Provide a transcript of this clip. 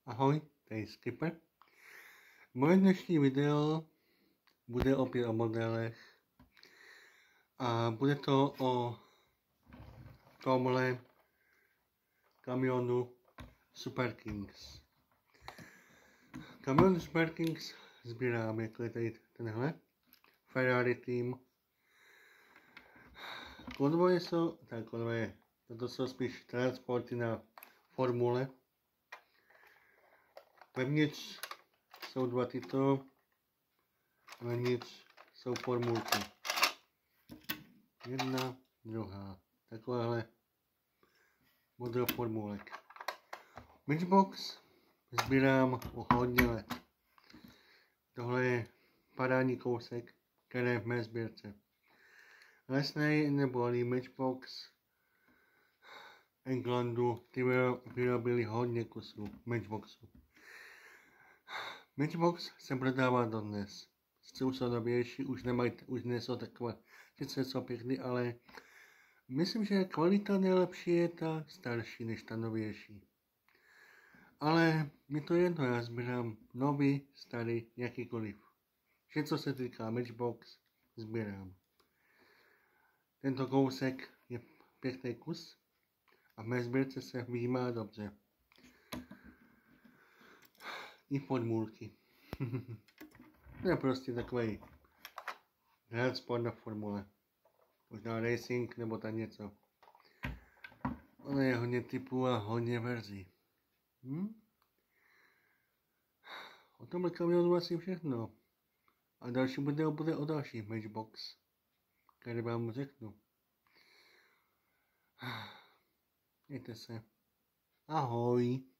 Ahoj, tady je Skipper. Moje dnešní video bude opět o modelech a bude to o tomhle kamionu Super Kings. Kamion Super Kings sbírám, jako je tady tenhle Ferrari Team. Konvoje jsou, toto jsou spíš transporty na formule. Vevnitř jsou dva tyto, a vevnitř jsou formulky. Jedna, druhá. Takovéhle model formulek. Matchbox sbírám hodně let. Tohle je parádní kousek, který je v mé sbírce. Lesnej nebo Matchbox Englandu, ty vyrobili hodně kusů Matchboxu. Matchbox se prodává dodnes. Jsou novější, už nejsou takové, sice jsou pěkný, ale myslím, že kvalita nejlepší je ta starší než ta novější. Ale mi to jedno, já sbírám nový, starý, jakýkoliv. Vše, co se týká Matchbox, sbírám. Tento kousek je pěkný kus a v mé sbírce se vyjímá dobře. I formulky. To je prostě takový transport na formule. Možná racing nebo tak něco. Ono je hodně typů a hodně verzí. O tomhle kamionu asi všechno. A další video bude o další Matchbox, který vám řeknu. Mějte se. Ahoj.